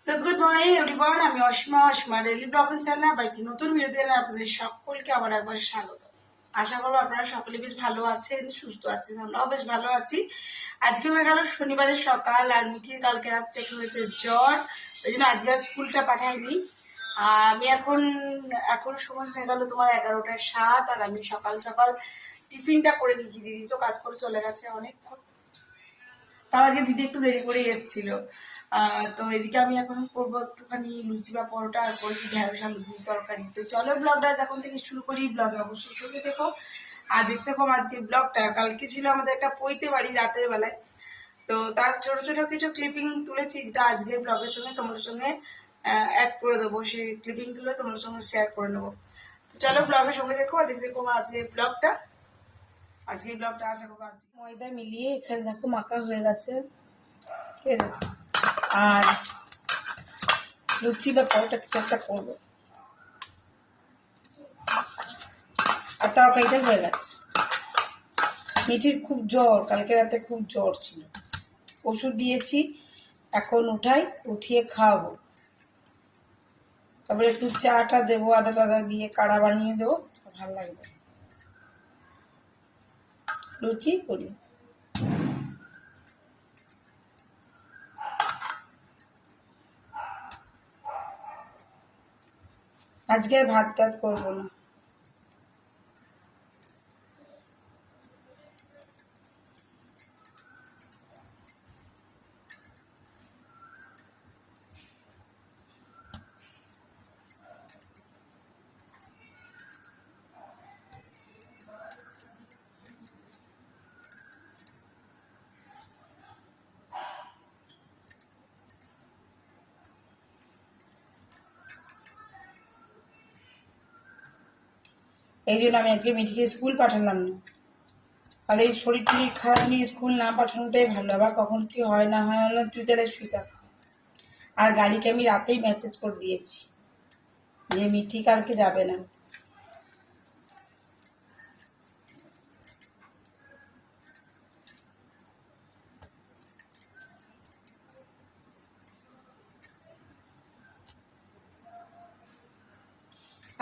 So good morning everyone, আমি Asima daily blogging চ্যানেলে আবার একটি নতুন ভিডিওতে আপনাদের সকলকে আবার একবার স্বাগত। আশা করবো আপনারা সকলে বেশ ভালো আছেন, সুস্থ আছেন। আমরাও বেশ ভালো আছি। আজকে হয়ে গেল শনিবারের সকাল, আর মিঠির কালকে রাত থেকে হয়েছে জ্বর, ওই জন্য আজকে আর স্কুলটা পাঠাইনি। আর আমি এখন সময় হয়ে গেল তোমার 11:07, আর আমি সকাল সকাল টিফিনটা করে নিয়েছি। দিদি তো কাজ করে চলে গেছে অনেকক্ষণ, তাও আজকে দিদি একটু দেরি করে এসেছিল। তো এদিকে আমি এখন করবো একটুখানি লুচি বা পরোটা, আর করেছি ঢেঁড়স আলু দিয়ে তরকারি। তো চলো ব্লগটা যখন থেকে শুরু করি, ব্লগে অবশ্যই সঙ্গে দেখো আর দেখতে কম আজকে ব্লগটা। কালকে ছিল আমাদের একটা পৈতে বাড়ি রাতের বেলায়, তো তার ছোট ছোট কিছু ক্লিপিং তুলেছি, যেটা আজকে ব্লগের সঙ্গে তোমাদের সঙ্গে অ্যাড করে দেবো। সেই ক্লিপিংগুলো তোমাদের সঙ্গে শেয়ার করে নেবো। তো চলো ব্লগের সঙ্গে দেখো আর দেখতে কম আজকে ব্লগটা। আজকে ব্লগটা আশা করবো আজকে ময়দা মিলিয়ে এখানে দেখো মাখা হয়ে গেছে, ঠিক আছে। আর লুচি বা পরোটা কিছু একটা করবো, আর তরকারিটা হয়ে গেছে। মিঠির খুব জ্বর, কালকে রাতে খুব জ্বর ছিল, ওষুধ দিয়েছি, এখন উঠিয়ে খাওয়াবো। তারপরে একটু চাটা দেবো, আদা টাদা দিয়ে কাড়া বানিয়ে দেবো, ভালো লাগবে। লুচি করি, আজকে আর ভাত টাত করবো না। এই জন্য আমি আজকে মিঠিকে স্কুল পাঠালাম না। তাহলে এই শরীর টরীর খারাপ নিয়ে স্কুল না পাঠানোটাই ভালো। আবার কখন কি হয় না হয় না, তুই তাহলে শুয়ে থাক। আর গাড়িকে আমি রাতেই মেসেজ করে দিয়েছি যে মিঠি কালকে যাবে না।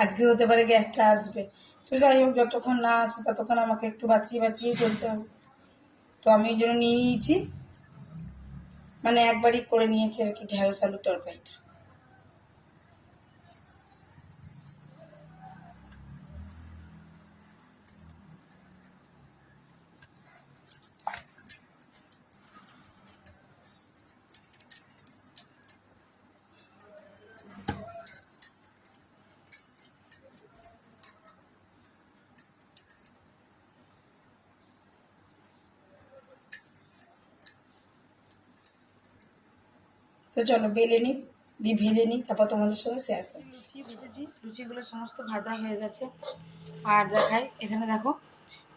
আজকে হতে পারে গ্যাসটা আসবে, তো যাই হোক, যতক্ষণ না আসে ততক্ষণ আমাকে একটু বাঁচিয়ে বাঁচিয়ে চলতে হবে। তো আমি এই জন্য নিয়ে নিয়েছি, মানে একবারই করে নিয়েছি আর কি, ঢেঁড়স আলুর তরকারিটা। তো চলো বেলে নিই, দিয়ে ভেজে নিই, তারপর তোমাদের সঙ্গে শেয়ার করি। লুচি ভেজেছি, লুচিগুলো সমস্ত ভাজা হয়ে গেছে। আর দেখাই, এখানে দেখো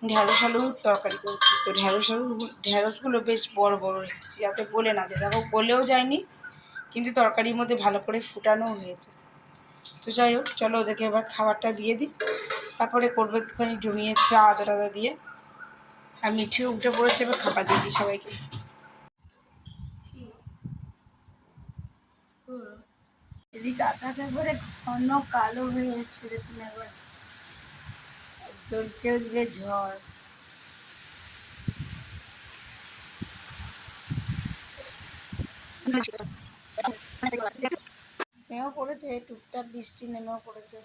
ঢেঁড়স আলুর তরকারি করছি। তো ঢেঁড়সগুলো বেশ বড় বড় রেখেছি, যাতে গলে না যায়। দেখো গলেও যায়নি, কিন্তু তরকারির মধ্যে ভালো করে ফুটানোও হয়েছে। তো যাই হোক, চলো ওদেরকে এবার খাবারটা দিয়ে দিই, তারপরে করবো একটুখানি জমিয়ে চা আদা টাদা দিয়ে। আর মিঠিও উঠে পড়েছে, এবার খাবার দিয়ে দিই সবাইকে। এদিকে আকাশ একবারে ঘন কালো হয়ে এসছে, দেখুন একবার চলছে ওদিকে ঝড়। নেমেও পড়েছে, টুকটাক বৃষ্টি নেমেও পড়েছে,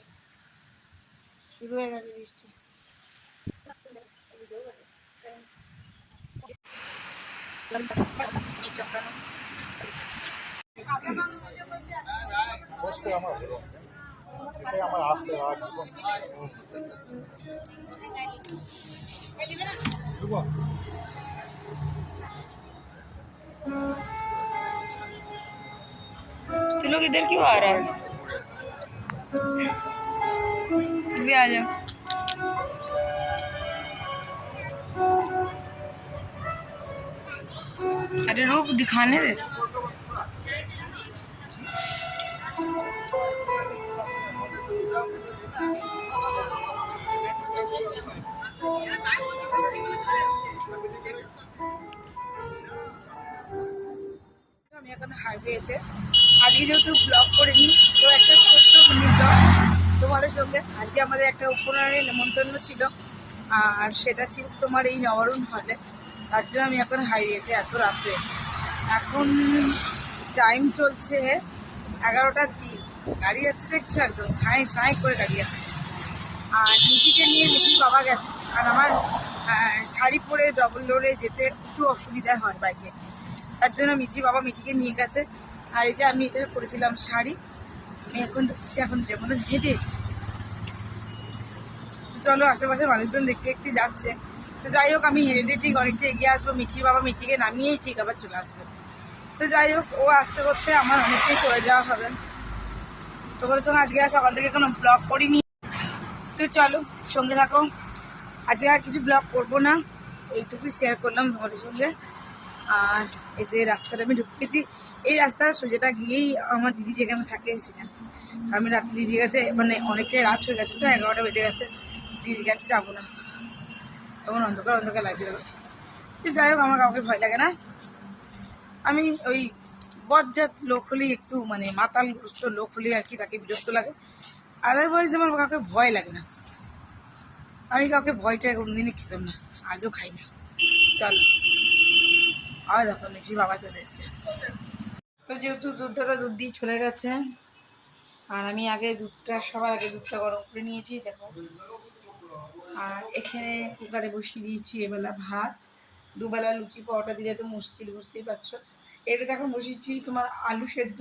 শুরু হয়ে গেছে বৃষ্টি। অবশ্যই আমার এটাই আমার আশা আর জীবন। तुम लोग इधर क्यों आ रहा है? तू भी आ जा। अरे रुक, दिखाने दे। আমি এখন হাইওয়েতে। আজকে যেহেতু ব্লগ করিনি, তো একটা ছোট্ট মিনি ব্লগ তোমাদের সঙ্গে। আজকে আমাদের একটা উপনয়নের নেমন্তন্ন ছিল, আর সেটা ছিল তোমার এই নবরণ হলে। তার জন্য আমি এখন হাইওয়েতে এত রাত্রে। এখন টাইম চলছে 11:03। গাড়ি যাচ্ছে দেখছো, একদম সাঁই সাঁই করে গাড়ি যাচ্ছে। আর মিঠিকে নিয়ে মিঠির বাবা গেছে, আর আমার শাড়ি পরে ডবল ডোরে যেতে একটু অসুবিধা হয় বাইকে। তার জন্য মিঠির বাবা মিঠিকে নিয়ে গেছে। আর এই যে আমি এটা করেছিলাম শাড়ি, আমি এখন দেখছি এখন যেমন হেঁটে। তো চলো, আশেপাশে মানুষজন দেখতে দেখতে যাচ্ছে। তো যাই হোক, আমি হেঁটে ঠিক অনেকটা এগিয়ে আসবো। মিঠির বাবা মিঠিকে নামিয়েই ঠিক আবার চলে আসবে। তো যাই হোক, ও আসতে করতে আমার অনেকটাই চলে যাওয়া হবে। তোমার সঙ্গে আজকে আর সকাল থেকে কোনো ব্লগ করিনি, তো চলো সঙ্গে থাকো। আজকে আর কিছু ব্লগ করবো না, এইটুকুই শেয়ার করলাম তোমাদের সঙ্গে। আর এই যে রাস্তাটা আমি ঢুকেছি, এই রাস্তা সোজাটা গিয়েই আমার দিদি যেখানে থাকে সেখানে। আমি রাতে দিদির কাছে, মানে অনেকটাই রাত হয়ে গেছে, তো 11টা বেজে গেছে, দিদির কাছে যাবো না, তখন অন্ধকার অন্ধকার লাগছে। তো যাই হোক, আমার কাউকে ভয় লাগে না। আমি ওই বজ্জাত লোক হলেই একটু, মানে মাতালগ্রস্ত লোক হলেই আর কি তাকে বিরক্ত লাগে। আদারওয়াইজ আমার কাউকে ভয় লাগে না। আমি কাউকে ভয়টা কোনোদিনই খেতাম না, আজও খাই না। চলো, আবার দেখো মিঠির বাবা চলে এসছে। তো যেহেতু দুধটা দুধ দিয়ে চলে গেছে, আর আমি আগে দুধটা, সবার আগে দুধটা গরম করে নিয়েছি দেখো। আর এখানে কুকারে বসিয়ে দিয়েছি এবেলা ভাত। দুবেলা লুচি পরোটা দিলে তো মুশকিল, বুঝতেই পারছো। এটা এখন বসিয়েছি তোমার আলু সেদ্ধ,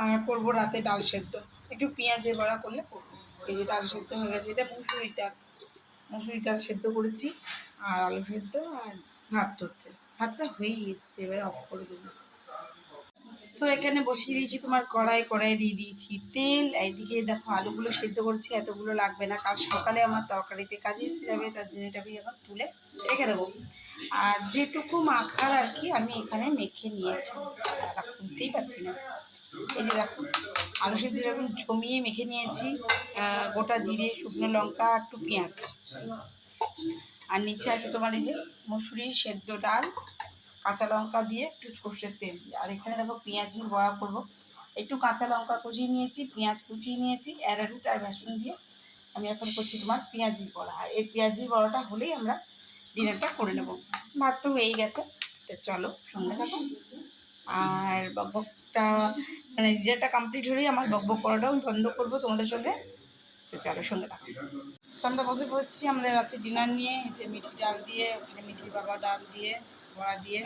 আর করবো রাতে ডাল সেদ্ধ। একটু পেঁয়াজের বড়া করলে করবো। এই যে ডাল সেদ্ধ হয়ে গেছে, এটা মুসুরি ডাল সেদ্ধ করেছি, আর আলু সেদ্ধ, আর ভাত হচ্ছে। ভাতটা হয়েই এসছে, এবারে অফ করে দেবো। সো এখানে বসিয়ে দিয়েছি তোমার কড়াই দিয়ে দিয়েছি তেল। এইদিকে দেখো আলুগুলো সেদ্ধ করেছি, এতগুলো লাগবে না, কাল সকালে আমার তরকারিতে কাজে এসে যাবে, তার জন্য এটা আমি এখন তুলে রেখে দেবো। আর যেটুকু মাখার আর কি আমি এখানে মেখে নিয়েছি, বুঝতেই পারছি না। এই যে দেখো আলু সেদ্ধ যখন জমিয়ে মেখে নিয়েছি, গোটা জিরে, শুকনো লঙ্কা, একটু পেঁয়াজ, আর নিচে আছে তোমার এই যে মুসুরি সেদ্ধ ডাল, কাঁচা লঙ্কা দিয়ে, একটু সর্ষের তেল দিয়ে। আর এখানে দেখো পেঁয়াজির বড়া করবো। একটু কাঁচা লঙ্কা কুচিয়ে নিয়েছি, পেঁয়াজ কুচিয়ে নিয়েছি, অ্যারারুট আর বেসন দিয়ে আমি এখন করছি তোমার পেঁয়াজির বড়া। আর এই পেঁয়াজির বড়াটা হলেই আমরা ডিনারটা করে নেব। ভাত তো হয়েই গেছে, তো চলো সঙ্গে থাকো। আর বকবকটা, মানে ডিনারটা কমপ্লিট হলেই আমার বকবক করাটাও আমি বন্ধ করবো তোমাদের সঙ্গে। তো চলো সঙ্গে থাকো। তো আমরা বসে পড়ছি আমাদের রাতে ডিনার নিয়ে। যে মিঠি ডাল দিয়ে, ওখানে মিঠির বাবা ডাল দিয়ে, বড়া দিয়ে।